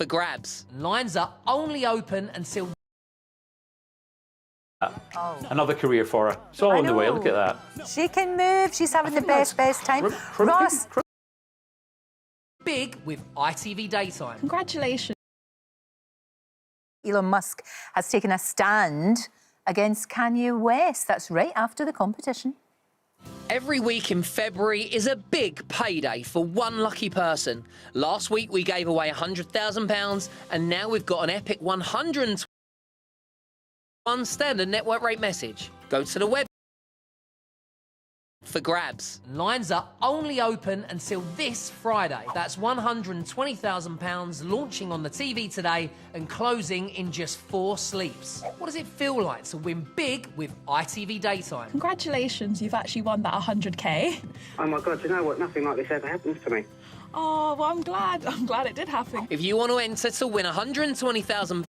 for grabs. Lines are only open until... Another career for her. It's all on the way, look at that. She can move. She's having the best time. Ross. Big with ITV Daytime. Congratulations. Elon Musk has taken a stand against Kanye West. That's right after the competition. Every week in February is a big payday for one lucky person. Last week we gave away £100,000 and now we've got an epic 121 standard network rate message. Go to the web for grabs. Lines are only open until this Friday. That's £120,000 launching on the TV today and closing in just 4 sleeps. What does it feel like to win big with ITV Daytime? Congratulations, you've actually won that 100k. Oh my God, you know what? Nothing like this ever happens to me. Oh, well, I'm glad it did happen. If you want to enter to win £120,000,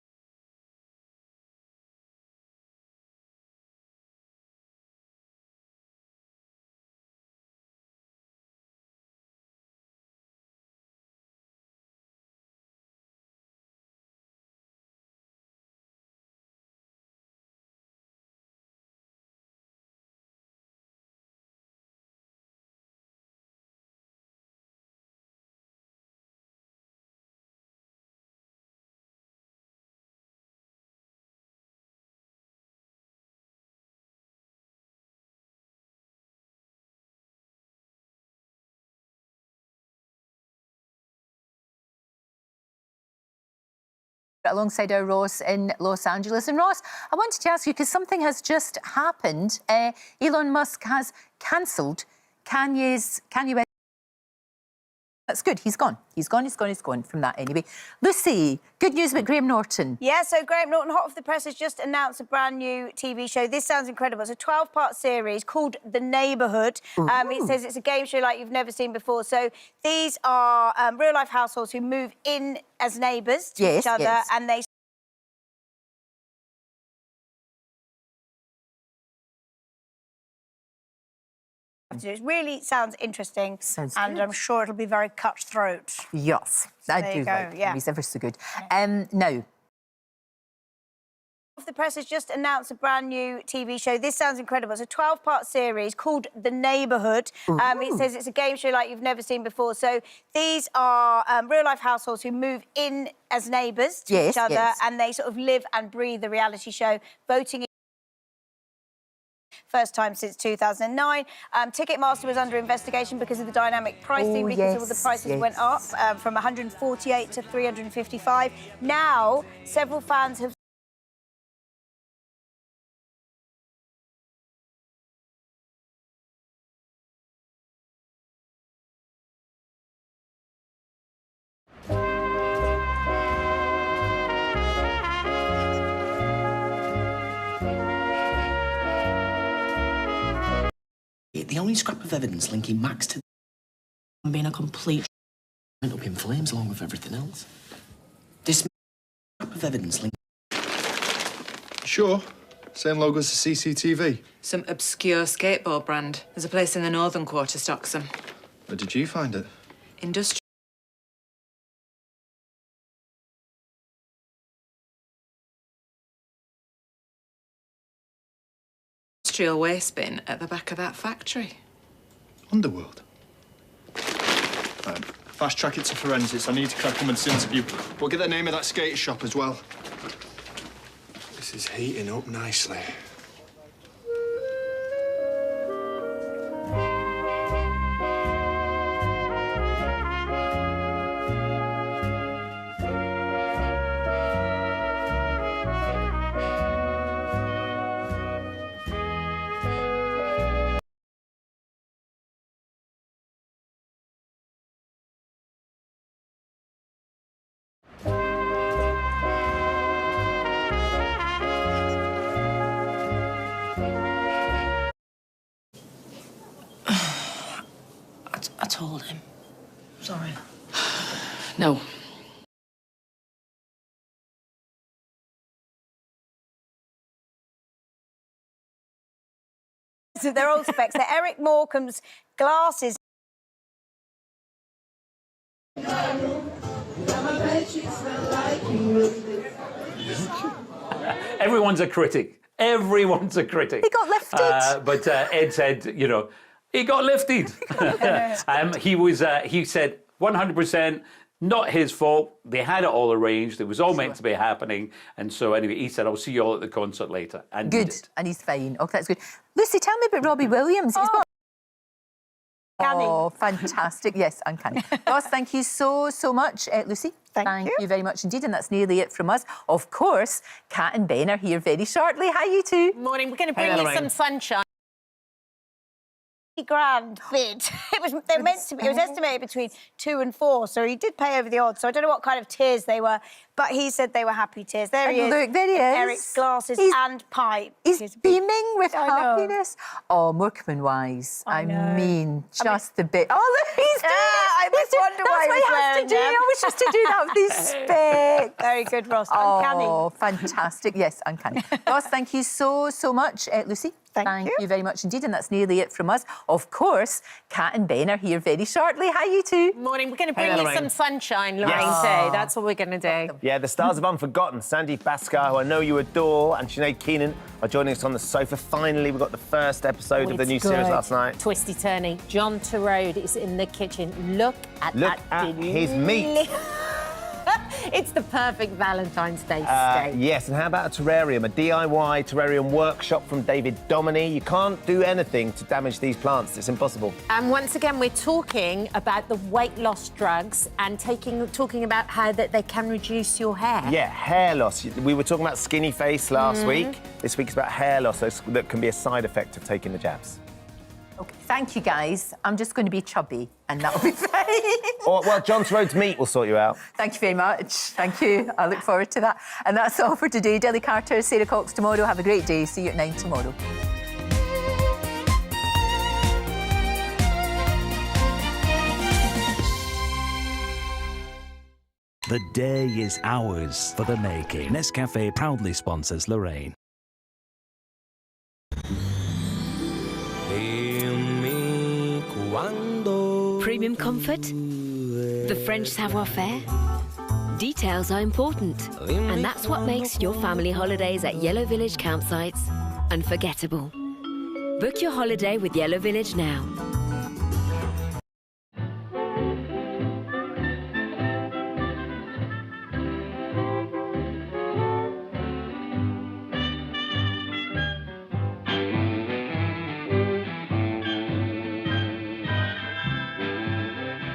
Alongside our Ross in Los Angeles. And Ross, I wanted to ask you, because something has just happened. Elon Musk has cancelled Kanye West. That's good. He's gone from that anyway. Lucy, good news about Graham Norton. Yeah, so Graham Norton, hot off the press, has just announced a brand new TV show. This sounds incredible. It's a 12-part series called The Neighbourhood. It says it's a game show like you've never seen before. So these are real-life households who move in as neighbours to each other, and they... It really sounds interesting. Sounds and good. I'm sure it'll be very cutthroat. Yes, I do like him. He's ever so good. Now, The press has just announced a brand new TV show. This sounds incredible. It's a 12-part series called The Neighbourhood. It says it's a game show like you've never seen before. So these are real-life households who move in as neighbours to each other, and they sort of live and breathe the reality show, voting. First time since 2009. Ticketmaster was under investigation because of the dynamic pricing, because all the prices went up from 148 to 355. Now, several fans have... The only scrap of evidence linking Max to being a complete went up in flames along with everything else. This scrap of evidence link. Sure. Same logo as the CCTV. Some obscure skateboard brand. There's a place in the northern quarter stocks them. Where did you find it? Industrial waste bin at the back of that factory. Underworld. Fast track it to forensics. I need to crack Woman's interview. But get the name of that skate shop as well. This is heating up nicely. I told him. Sorry. No. So they're old specs. They're Eric Morecambe's glasses. Everyone's a critic. Everyone's a critic. He got lifted. But Ed said, you know, he got lifted. He said 100%. Not his fault. They had it all arranged. It was all meant to be happening. And so anyway, he said, I'll see you all at the concert later. And good. And he's fine. Oh, that's good. Lucy, tell me about Robbie Williams. He's got... Oh, fantastic. Yes, uncanny. Ross, thank you so much. Lucy, thank you very much indeed. And that's nearly it from us. Of course, Kat and Ben are here very shortly. Hi, you two. Morning. We're going to bring you some sunshine. £grand bid. It was estimated between 2 and 4, so he did pay over the odds. So I don't know what kind of tears they were, but he said they were happy tears. There he is. Look, there he is. Eric's glasses and pipe. He's beaming with happiness. Oh, Moorcomen-wise. I mean, just the bit. Oh, look, he's doing it. I just wonder why he was wearing them. He always used to do that with these specs. Very good, Ross. Uncanny. Oh, fantastic. Yes, uncanny. Ross, thank you so much. Lucy, thank you very much indeed. And that's nearly it from us. Of course, Kat and Ben are here very shortly. Hi, you two. Morning. We're going to bring you some sunshine, Lorraine. Yes. That's what we're going to do. Yeah, the stars of Unforgotten, Sandy Baskar, who I know you adore, and Sinead Keenan are joining us on the sofa. Finally, we got the first episode of the new series last night. Twisty-turny. John Turode is in the kitchen. Look at his meat. It's the perfect Valentine's Day steak. Yes, and how about a terrarium, a DIY terrarium workshop from David Dominy? You can't do anything to damage these plants. It's impossible. And once again, we're talking about the weight loss drugs and talking about how that they can reduce your hair. Yeah, hair loss. We were talking about skinny face last week. This week is about hair loss that can be a side effect of taking the jabs. Okay, thank you, guys. I'm just going to be chubby, and that'll be fine. Well, John Turodi's meat will sort you out. Thank you very much. Thank you. I look forward to that. And that's all for today. Dilly Carter, Sarah Cox tomorrow. Have a great day. See you at 9 tomorrow. The day is ours for the making. Nescafe proudly sponsors Lorraine. Premium comfort? The French savoir-faire? Details are important, and that's what makes your family holidays at Yellow Village campsites unforgettable. Book your holiday with Yellow Village now.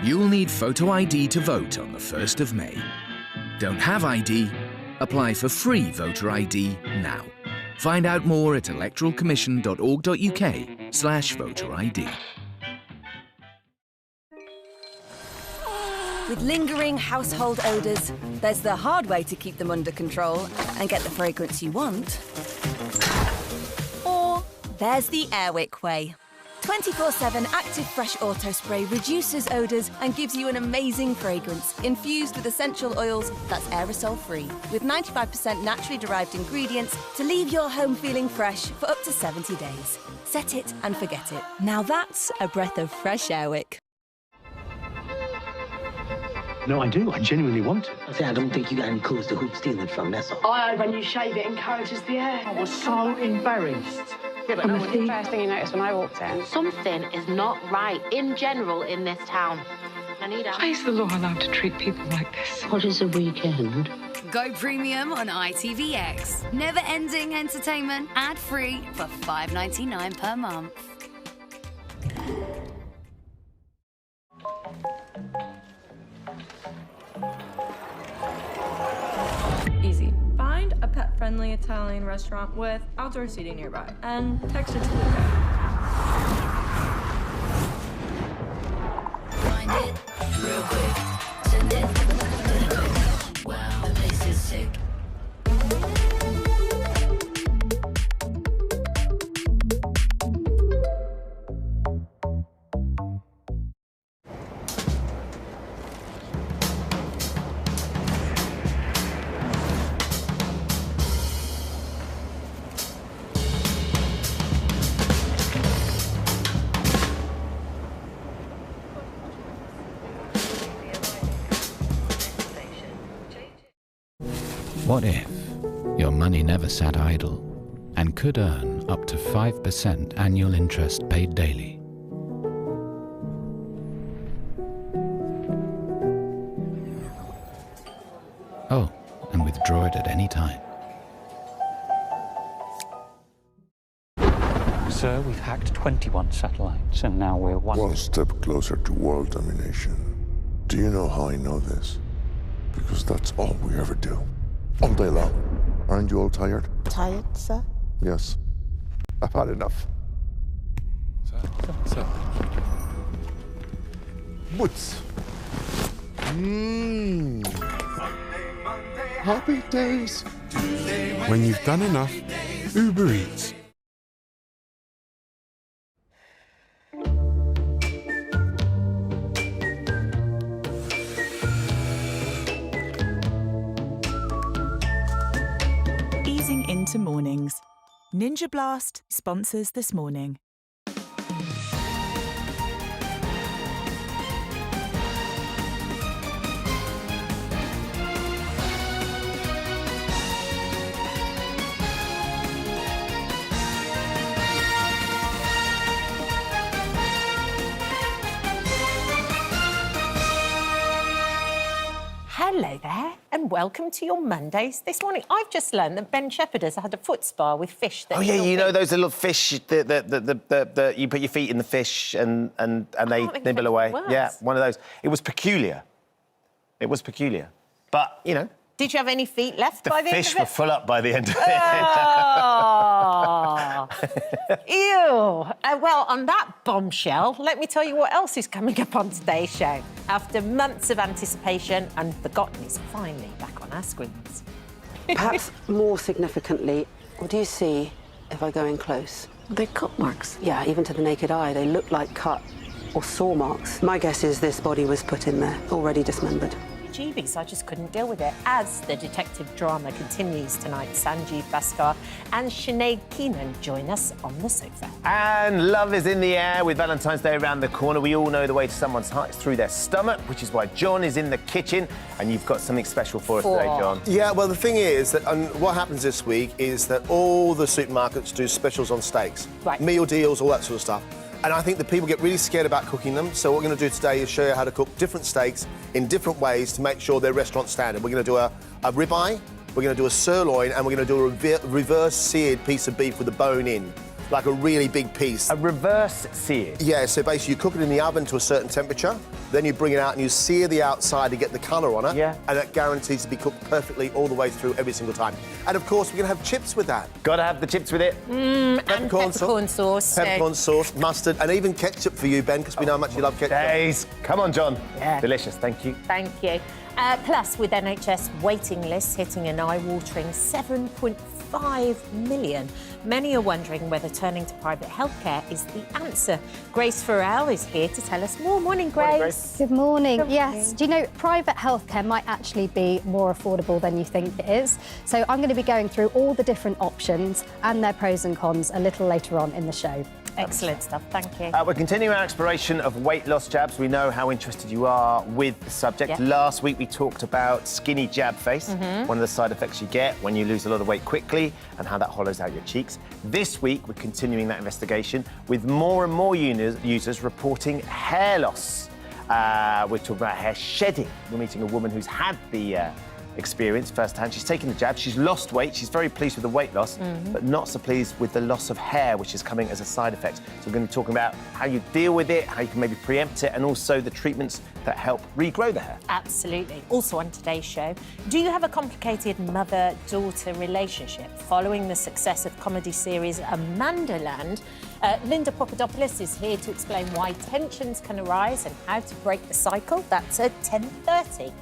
You'll need photo ID to vote on the 1st of May. Don't have ID? Apply for free voter ID now. Find out more at electoralcommission.org.uk/voter ID. With lingering household odours, there's the hard way to keep them under control and get the fragrance you want. Or there's the Airwick way. 24/7 Active Fresh Auto Spray reduces odours and gives you an amazing fragrance, infused with essential oils that's aerosol-free, with 95% naturally derived ingredients to leave your home feeling fresh for up to 70 days. Set it and forget it. Now that's a breath of fresh Airwick. No, I do. I genuinely want to. I don't think you got any clues to who you're stealing from, that's all. I when you shave it encourages the air. I was so embarrassed. Yeah, but what's the first thing you noticed when I walked in? Something is not right in general in this town. Anita. Why is the law allowed to treat people like this? What is a weekend? Go premium on ITVX. Never-ending entertainment, ad-free for $5.99 per month. Easy. Find a pet-friendly Italian restaurant with outdoor seating nearby and text it to Luca. Find it real quick. Send it really quick. Wow, the place is sick. What if your money never sat idle and could earn up to 5% annual interest paid daily? Oh, and withdraw it at any time. Sir, we've hacked 21 satellites, and now we're one step closer to world domination. Do you know how I know this? Because that's all we ever do. All day long. Aren't you all tired? Tired, sir? Yes. I've had enough. Sir. Boots. Happy days. When you've done enough, Uber Eats. Easing into mornings. Ninja Blast sponsors This Morning. Hello there, and welcome to your Mondays this morning. I've just learned that Ben Shepherd has had a foot spa with fish. Oh yeah, you know those little fish that you put your feet in the fish and they nibble away. Yeah, one of those. It was peculiar. It was peculiar, but you know. Did you have any feet left by the end of it? The fish were full up by the end of it. Oh, ew. Well, on that bombshell, let me tell you what else is coming up on today's show. After months of anticipation, Unforgotten is finally back on our screens. Perhaps more significantly, what do you see if I go in close? They're cut marks. Yeah, even to the naked eye, they look like cut or saw marks. My guess is this body was put in there, already dismembered. Jeebies, I just couldn't deal with it. As the detective drama continues tonight, Sanjeev Bhaskar and Sinead Keenan join us on the sofa. And love is in the air with Valentine's Day around the corner. We all know the way to someone's heart is through their stomach, which is why John is in the kitchen, and you've got something special for us today, John. Yeah, well, the thing is that what happens this week is that all the supermarkets do specials on steaks. Right. Meal deals, all that sort of stuff. And I think that people get really scared about cooking them. So what we're going to do today is show you how to cook different steaks in different ways to make sure they're restaurant standard. We're going to do a ribeye, we're going to do a sirloin, and we're going to do a reverse seared piece of beef with the bone in. Like a really big piece. A reverse sear? Yeah, so basically you cook it in the oven to a certain temperature, then you bring it out and you sear the outside to get the colour on it. Yeah. And that guarantees to be cooked perfectly all the way through every single time. And of course, we're going to have chips with that. Got to have the chips with it. And peppercorn sauce. Peppercorn sauce, mustard, and even ketchup for you, Ben, because we know how much you love ketchup. Days. Come on, John. Yeah. Delicious, thank you. Thank you. Plus, with NHS waiting lists hitting an eye-watering 7.5 million, many are wondering whether turning to private healthcare is the answer. Grace Farrell is here to tell us more. Morning, Grace. Morning, Grace. Good morning. Yes, do you know, private healthcare might actually be more affordable than you think it is. So I'm going to be going through all the different options and their pros and cons a little later on in the show. Excellent stuff, thank you. We're continuing our exploration of weight loss jabs. We know how interested you are with the subject. Yeah. Last week we talked about skinny jab face, one of the side effects you get when you lose a lot of weight quickly and how that hollows out your cheeks. This week we're continuing that investigation with more and more users reporting hair loss. We're talking about hair shedding. We're meeting a woman who's had the experience firsthand. She's taken the jab, she's lost weight, she's very pleased with the weight loss, but not so pleased with the loss of hair, which is coming as a side effect. So we're going to be talking about how you deal with it, how you can maybe preempt it, and also the treatments that help regrow the hair. Absolutely. Also on today's show, do you have a complicated mother-daughter relationship? Following the success of comedy series Amandaland, Linda Papadopoulos is here to explain why tensions can arise and how to break the cycle. That's at 10:30.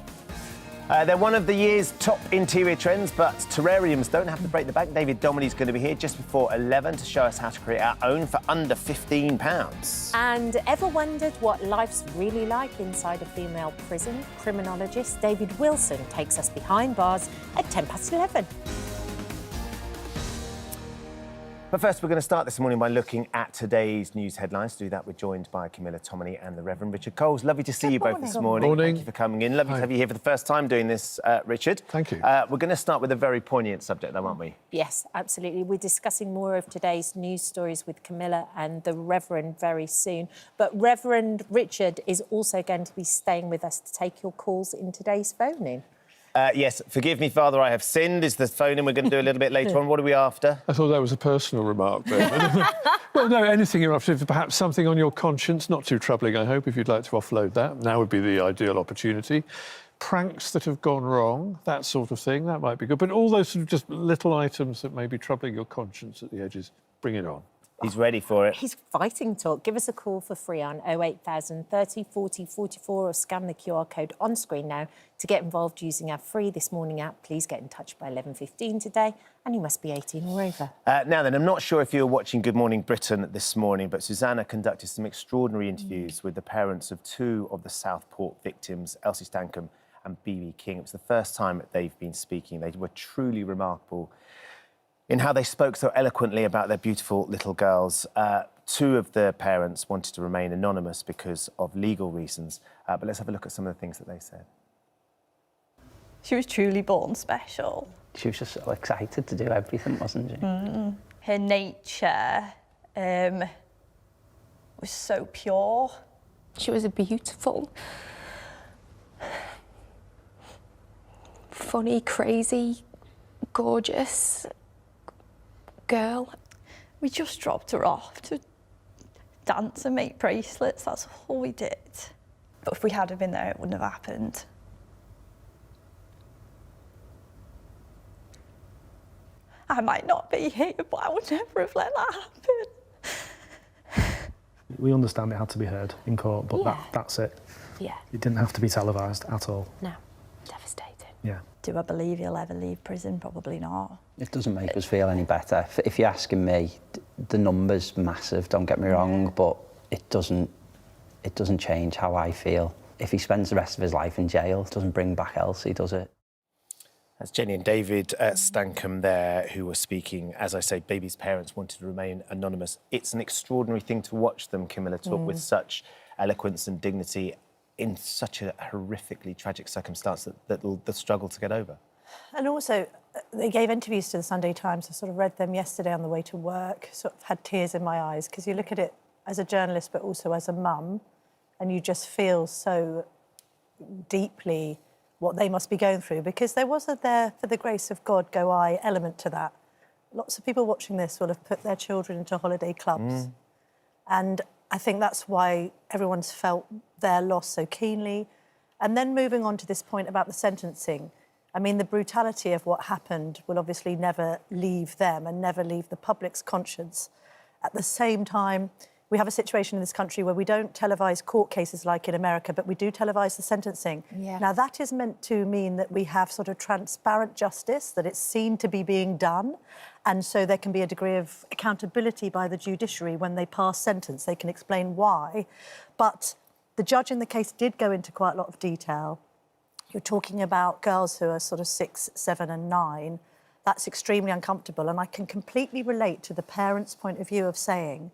They're one of the year's top interior trends, but terrariums don't have to break the bank. David Domini's going to be here just before 11 to show us how to create our own for under £15. And ever wondered what life's really like inside a female prison? Criminologist David Wilson takes us behind bars at 11:10. But first, we're going to start this morning by looking at today's news headlines. To do that, we're joined by Camilla Tominey and the Reverend Richard Coles. Lovely to see you both this morning. Morning. Thank you for coming in. Lovely to have you here for the first time doing this, Richard. Thank you. We're going to start with a very poignant subject, though, aren't we? Yes, absolutely. We're discussing more of today's news stories with Camilla and the Reverend very soon. But Reverend Richard is also going to be staying with us to take your calls in today's phone-in. Yes, forgive me, Father, I have sinned is the phone-in we're going to do a little bit later on. What are we after? I thought that was a personal remark there. Well, no, anything you're after, perhaps something on your conscience, not too troubling, I hope, if you'd like to offload that. Now would be the ideal opportunity. Pranks that have gone wrong, that sort of thing, that might be good. But all those sort of just little items that may be troubling your conscience at the edges, bring it on. He's ready for it. He's fighting talk. Give us a call for free on 08000 30 40 44 or scan the QR code on screen now to get involved using our free This Morning app. Please get in touch by 11:15 today, and you must be 18 or over. Now then, I'm not sure if you were watching Good Morning Britain this morning, but Susanna conducted some extraordinary interviews with the parents of two of the Southport victims, Elsie Stancombe and BB King. It was the first time that they've been speaking. They were truly remarkable in how they spoke so eloquently about their beautiful little girls. Two of the parents wanted to remain anonymous because of legal reasons, but let's have a look at some of the things that they said. She was truly born special. She was just so excited to do everything, wasn't she? Her nature was so pure. She was a beautiful, funny, crazy, gorgeous girl. We just dropped her off to dance and make bracelets. That's all we did. But if we hadn't been there, it wouldn't have happened. I might not be here, but I would never have let that happen. We understand it had to be heard in court, but that's it. Yeah. It didn't have to be televised at all. No. Devastating. Yeah. Do I believe he'll ever leave prison? Probably not. It doesn't make us feel any better. If you're asking me, the number's massive, don't get me wrong, but it doesn't change how I feel. If he spends the rest of his life in jail, it doesn't bring back Elsie, does it? That's Jenny and David Stancombe there, who were speaking. As I say, baby's parents wanted to remain anonymous. It's an extraordinary thing to watch them, Camilla, talk with such eloquence and dignity in such a horrifically tragic circumstance that they'll struggle to get over. And also, they gave interviews to the Sunday Times. I sort of read them yesterday on the way to work, sort of had tears in my eyes, because you look at it as a journalist, but also as a mum, and you just feel so deeply what they must be going through, because there was a there for the grace of God go I element to that. Lots of people watching this will have put their children into holiday clubs. And I think that's why everyone's felt their loss so keenly. And then moving on to this point about the sentencing, I mean, the brutality of what happened will obviously never leave them and never leave the public's conscience. At the same time, we have a situation in this country where we don't televise court cases like in America, but we do televise the sentencing. Yeah. Now, that is meant to mean that we have sort of transparent justice, that it's seen to be being done, and so there can be a degree of accountability by the judiciary when they pass sentence. They can explain why. But the judge in the case did go into quite a lot of detail. You're talking about girls who are sort of 6, 7 and 9. That's extremely uncomfortable, and I can completely relate to the parents' point of view of saying,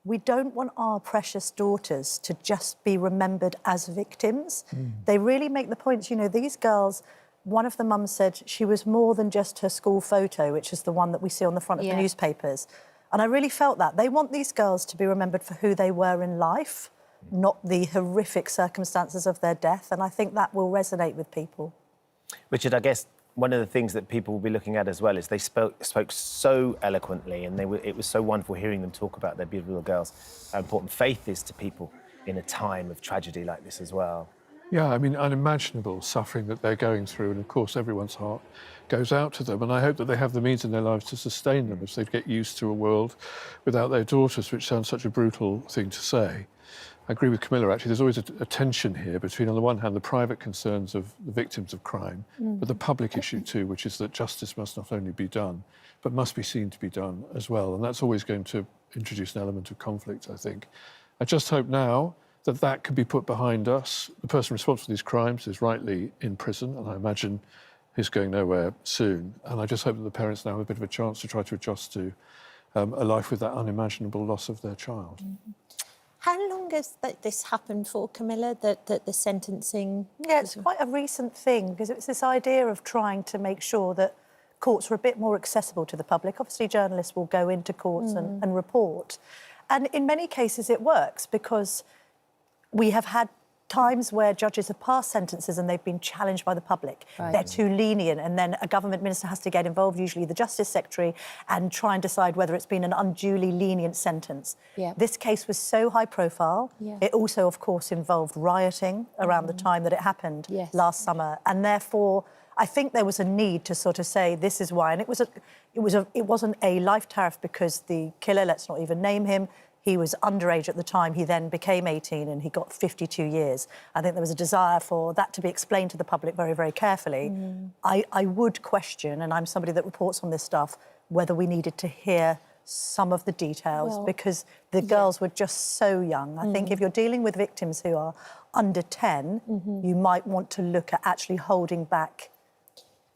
we don't want our precious daughters to just be remembered as victims. They really make the point, you know, these girls, one of the mums said she was more than just her school photo, which is the one that we see on the front of the newspapers. And I really felt that. They want these girls to be remembered for who they were in life, not the horrific circumstances of their death. And I think that will resonate with people. Richard, I guess one of the things that people will be looking at as well is they spoke so eloquently, and it was so wonderful hearing them talk about their beautiful little girls, how important faith is to people in a time of tragedy like this as well. Yeah, I mean, unimaginable suffering that they're going through, and of course everyone's heart goes out to them, and I hope that they have the means in their lives to sustain them as they get used to a world without their daughters, which sounds such a brutal thing to say. I agree with Camilla, actually. There's always a tension here between, on the one hand, the private concerns of the victims of crime, but the public issue too, which is that justice must not only be done, but must be seen to be done as well. And that's always going to introduce an element of conflict, I think. I just hope now that that can be put behind us. The person responsible for these crimes is rightly in prison, and I imagine he's going nowhere soon. And I just hope that the parents now have a bit of a chance to try to adjust to a life with that unimaginable loss of their child. How long has this happened for, Camilla, that the sentencing... Yeah, it's quite a recent thing, because it's this idea of trying to make sure that courts are a bit more accessible to the public. Obviously, journalists will go into courts and report. And in many cases, it works, because we have had times where judges have passed sentences and they've been challenged by the public. Right. They're too lenient, and then a government minister has to get involved, usually the Justice Secretary, and try and decide whether it's been an unduly lenient sentence. Yeah. This case was so high profile. Yeah. It also, of course, involved rioting around the time that it happened last summer, and therefore I think there was a need to sort of say this is why. And it wasn't a life tariff because the killer, let's not even name him, he was underage at the time. He then became 18 and he got 52 years. I think there was a desire for that to be explained to the public very, very carefully. I would question, and I'm somebody that reports on this stuff, whether we needed to hear some of the details, because the girls were just so young. I think if you're dealing with victims who are under 10, you might want to look at actually holding back.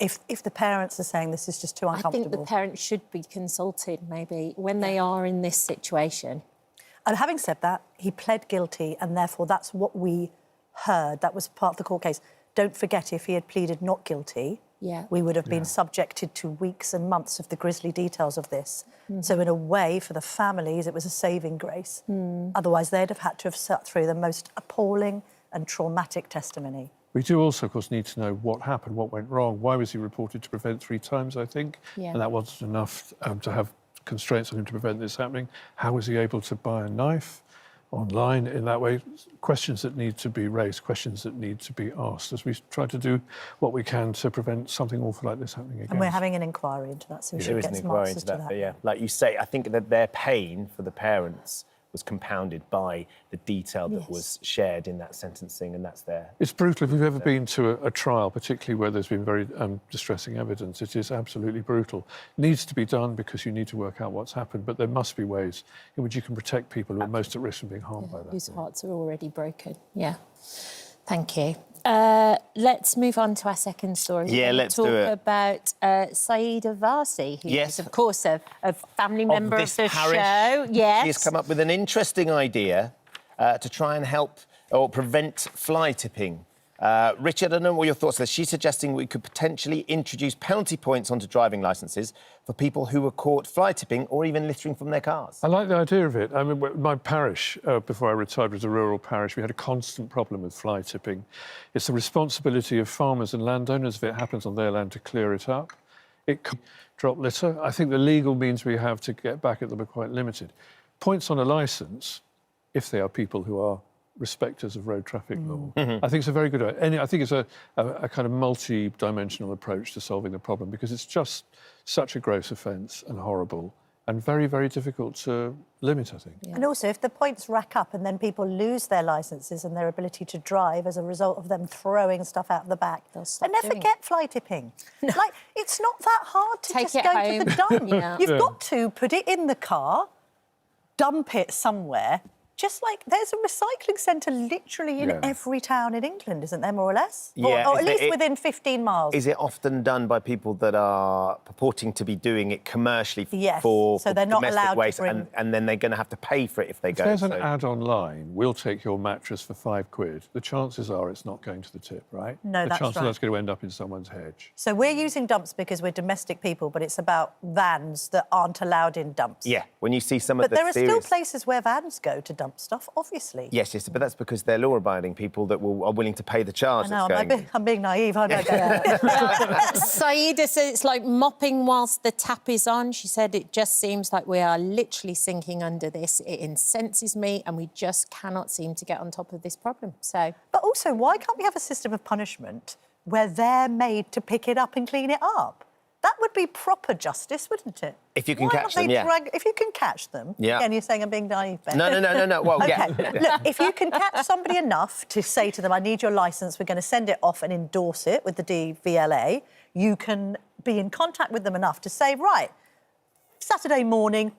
If the parents are saying this is just too uncomfortable. I think the parents should be consulted, maybe, when they are in this situation. And having said that, he pled guilty, and therefore that's what we heard. That was part of the court case. Don't forget, if he had pleaded not guilty, we would have been subjected to weeks and months of the grisly details of this. So in a way, for the families, it was a saving grace. Otherwise, they'd have had to have sat through the most appalling and traumatic testimony. We do also, of course, need to know what happened, what went wrong. Why was he reported to Prevent 3 times, I think? Yeah. And that wasn't enough to have constraints on him to prevent this happening. How was he able to buy a knife online in that way? Questions that need to be raised, questions that need to be asked as we try to do what we can to prevent something awful like this happening again. And we're having an inquiry into that, so we should get some answers to that. But yeah, like you say, I think that their pain for the parents was compounded by the detail that was shared in that sentencing, and that's there. It's brutal. If you've ever been to a trial, particularly where there's been very distressing evidence, it is absolutely brutal. It needs to be done because you need to work out what's happened, but there must be ways in which you can protect people who are most at risk from being harmed by that. Whose hearts are already broken. Yeah. Thank you. Let's move on to our second story. Yeah, let's do it. Talk about Saida Varsi, who is, of course, a family member of the show. Yes. She's come up with an interesting idea to try and help or prevent fly tipping. Richard, I don't know what your thoughts are. She's suggesting we could potentially introduce penalty points onto driving licences for people who were caught fly tipping or even littering from their cars. I like the idea of it. I mean, my parish, before I retired, was a rural parish. We had a constant problem with fly tipping. It's the responsibility of farmers and landowners, if it happens on their land, to clear it up. It could drop litter. I think the legal means we have to get back at them are quite limited. Points on a licence, if they are people who are respecters of road traffic law. I think it's a very good idea. I think it's a kind of multi-dimensional approach to solving the problem, because it's just such a gross offence and horrible and very, very difficult to limit, I think. And also, if the points rack up and then people lose their licences and their ability to drive as a result of them throwing stuff out the back, and never forget fly tipping. Like, it's not that hard to Take just it go home. to the dump. You've got to put it in the car, dump it somewhere. Just like there's a recycling centre literally in every town in England, isn't there, more or less? Yeah, or at least within 15 miles. Is it often done by people that are purporting to be doing it commercially for so they're not domestic allowed waste, to bring... and then they're going to have to pay for it if they go. If there's an ad online, we'll take your mattress for £5. The chances are it's not going to the tip, right? No, the that's chances right. are it's going to end up in someone's hedge. So we're using dumps because we're domestic people, but it's about vans that aren't allowed in dumps. Yeah, when you see some of But the there are still serious... places where vans go to dump stuff, obviously. Yes, but that's because they're law-abiding people that are willing to pay the charge. I know, I'm being naive, aren't I? Saida said it's like mopping whilst the tap is on. She said it just seems like we are literally sinking under this. It incenses me, and we just cannot seem to get on top of this problem. So, but also, why can't we have a system of punishment where they're made to pick it up and clean it up? That would be proper justice, wouldn't it? If you can catch them, If you can catch them. Yeah. Again, you're saying I'm being naive, Ben. No. Well, okay. yeah. Look, if you can catch somebody enough to say to them, I need your licence, we're going to send it off and endorse it with the DVLA, you can be in contact with them enough to say, right, Saturday morning,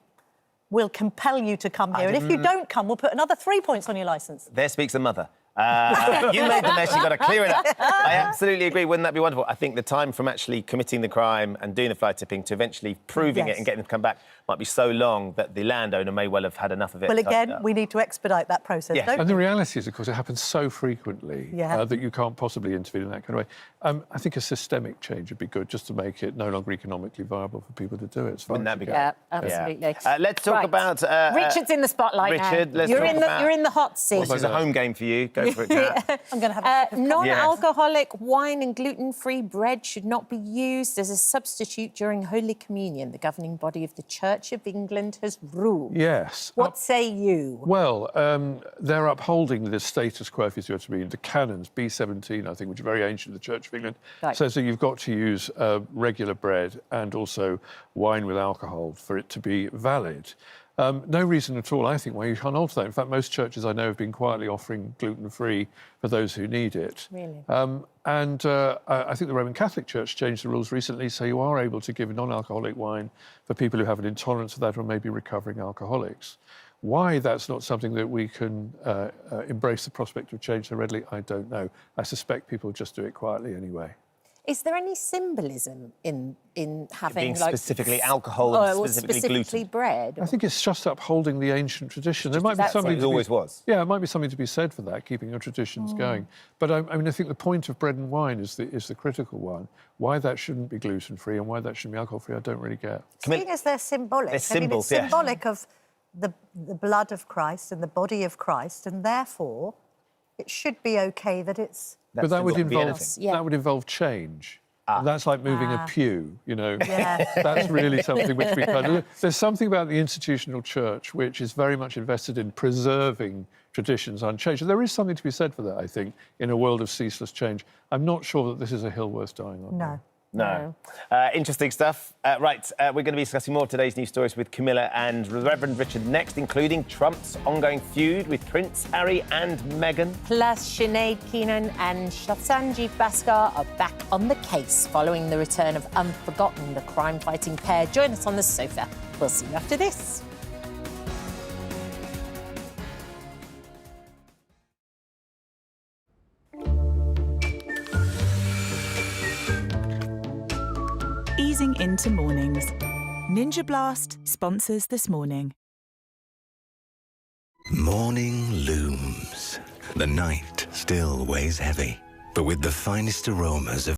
we'll compel you to come here. And if you don't come, we'll put another 3 points on your licence. There speaks a mother. You made the mess, you've got to clear it up. I absolutely agree. Wouldn't that be wonderful? I think the time from actually committing the crime and doing the fly tipping to eventually proving it and getting them to come back might be so long that the landowner may well have had enough of it. Well, again, we need to expedite that process, don't And we? the reality is, of course, it happens so frequently that you can't possibly intervene in that kind of way. I think a systemic change would be good, just to make it no longer economically viable for people to do it. Wouldn't that be good? Yeah, absolutely. Let's talk about... Richard's in the spotlight Richard, now. let's You're talk in about... You're in the hot seat. This is a home game for you. Go for it, Kat. I'm going to have a non-alcoholic wine and gluten-free bread should not be used as a substitute during Holy Communion. The governing body of the Church of England has ruled. Yes. What say you? Well, they're upholding the status quo, if you see what I mean. The canons, B17, I think, which is very ancient, the Church of England, says that you've got to use regular bread and also wine with alcohol for it to be valid. No reason at all, I think, why you can't alter that. In fact, most churches I know have been quietly offering gluten-free for those who need it. Really? I think the Roman Catholic Church changed the rules recently, so you are able to give non-alcoholic wine for people who have an intolerance to that or maybe recovering alcoholics. Why that's not something that we can embrace the prospect of change so readily, I don't know. I suspect people just do it quietly anyway. Is there any symbolism in having being specifically alcohol and or specifically gluten? bread? I think it's just upholding the ancient tradition. There might be That's something what it always was. Yeah, it might be something to be said for that, keeping your traditions going. But I mean, I think the point of bread and wine is the critical one. Why that shouldn't be gluten-free and why that shouldn't be alcohol-free, I don't really get. Seeing as they're symbolic. They're symbols, I mean, it's symbolic of the blood of Christ and the body of Christ, and therefore it should be okay that it's... But that would involve change. And that's like moving a pew, you know. Yeah. That's really something which we kind of... There's something about the institutional church which is very much invested in preserving traditions unchanged. There is something to be said for that, I think, in a world of ceaseless change. I'm not sure that this is a hill worth dying on. No. No. Interesting stuff. We're going to be discussing more of today's news stories with Camilla and Reverend Richard next, including Trump's ongoing feud with Prince Harry and Meghan. Plus, Sinead Keenan and Sanjeev Bhaskar are back on the case following the return of Unforgotten, the crime-fighting pair. Join us on the sofa. We'll see you after this. Easing into mornings. Ninja Blast sponsors This Morning. Morning looms. The night still weighs heavy, but with the finest aromas of